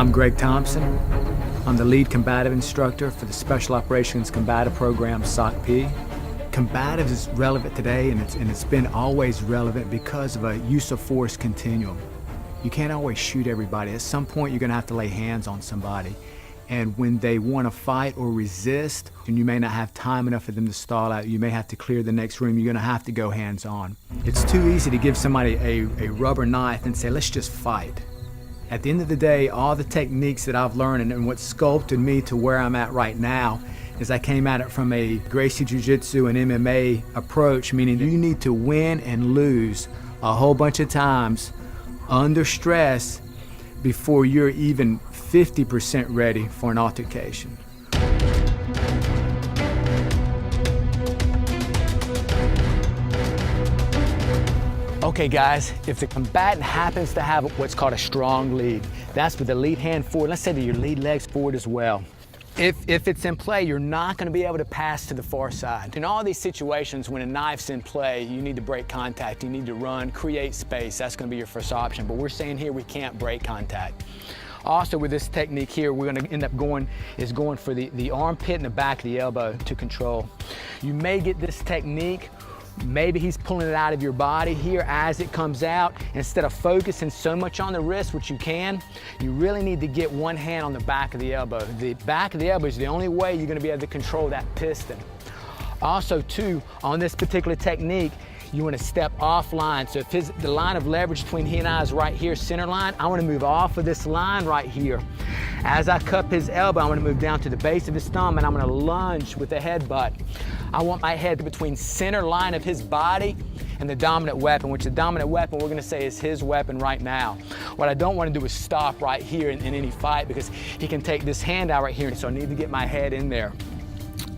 I'm Greg Thompson. I'm the lead combative instructor for the Special Operations Combative Program, SOCP. Combative is relevant today, and it's been always relevant because of a use of force continuum. You can't always shoot everybody. At some point, you're gonna have to lay hands on somebody. And when they want to fight or resist, and you may not have time enough for them to stall out, you may have to clear the next room, you're gonna have to go hands-on. It's too easy to give somebody a rubber knife and say, let's just fight. At the end of the day, all the techniques that I've learned and what sculpted me to where I'm at right now is I came at it from a Gracie Jiu-Jitsu and MMA approach, meaning you need to win and lose a whole bunch of times under stress before you're even 50% ready for an altercation. Okay guys, if the combatant happens to have what's called a strong lead, that's with the lead hand forward, let's say that your lead leg's forward as well. If it's in play, you're not going to be able to pass to the far side. In all these situations, when a knife's in play, you need to break contact, you need to run, create space. That's going to be your first option. But we're saying here we can't break contact. Also with this technique here, we're going to end up going for the armpit and the back of the elbow to control. You may get this technique, maybe he's pulling it out of your body here as it comes out. Instead of focusing so much on the wrist, which you can, you really need to get one hand on the back of the elbow. The back of the elbow is the only way you're going to be able to control that piston. Also too, on this particular technique, you want to step offline. So if the line of leverage between he and I is right here, center line, I want to move off of this line right here. As I cup his elbow, I'm going to move down to the base of his thumb and I'm going to lunge with a headbutt. I want my head between center line of his body and the dominant weapon, which the dominant weapon we're going to say is his weapon right now. What I don't want to do is stop right here in any fight because he can take this hand out right here, so I need to get my head in there.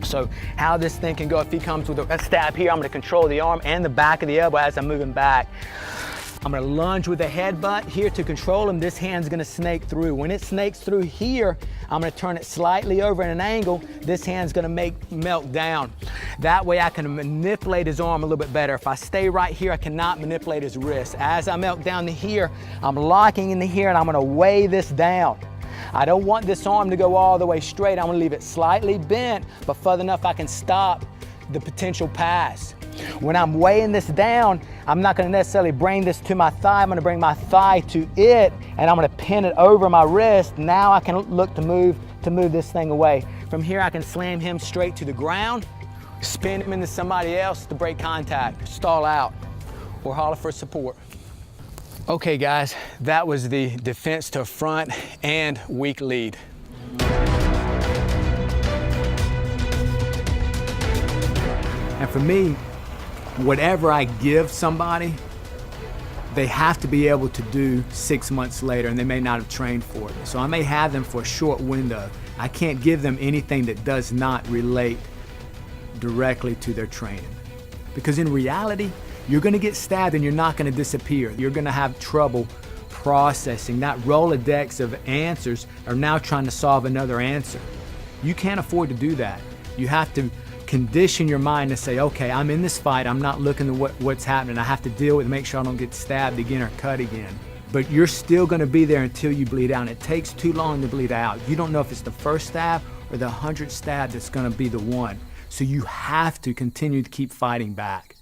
So how this thing can go, if he comes with a stab here, I'm going to control the arm and the back of the elbow as I'm moving back. I'm going to lunge with a headbutt here to control him. This hand's going to snake through. When it snakes through here, I'm going to turn it slightly over at an angle. This hand's going to melt down. That way I can manipulate his arm a little bit better. If I stay right here, I cannot manipulate his wrist. As I melt down to here, I'm locking into here and I'm going to weigh this down. I don't want this arm to go all the way straight. I'm going to leave it slightly bent, but further enough I can stop the potential pass. When I'm weighing this down, I'm not going to necessarily bring this to my thigh. I'm going to bring my thigh to it, and I'm going to pin it over my wrist. Now I can look to move this thing away. From here, I can slam him straight to the ground, spin him into somebody else to break contact, stall out, or holler for support. Okay guys, that was the defense to front and weak lead. And for me, whatever I give somebody, they have to be able to do 6 months later, and they may not have trained for it. So I may have them for a short window. I can't give them anything that does not relate directly to their training. Because in reality, you're going to get stabbed and you're not going to disappear. You're going to have trouble processing. That Rolodex of answers are now trying to solve another answer. You can't afford to do that. You have to condition your mind to say, okay, I'm in this fight. I'm not looking at what's happening. I have to deal with it, make sure I don't get stabbed again or cut again. But you're still going to be there until you bleed out. And it takes too long to bleed out. You don't know if it's the first stab or the 100th stab that's going to be the one. So you have to continue to keep fighting back.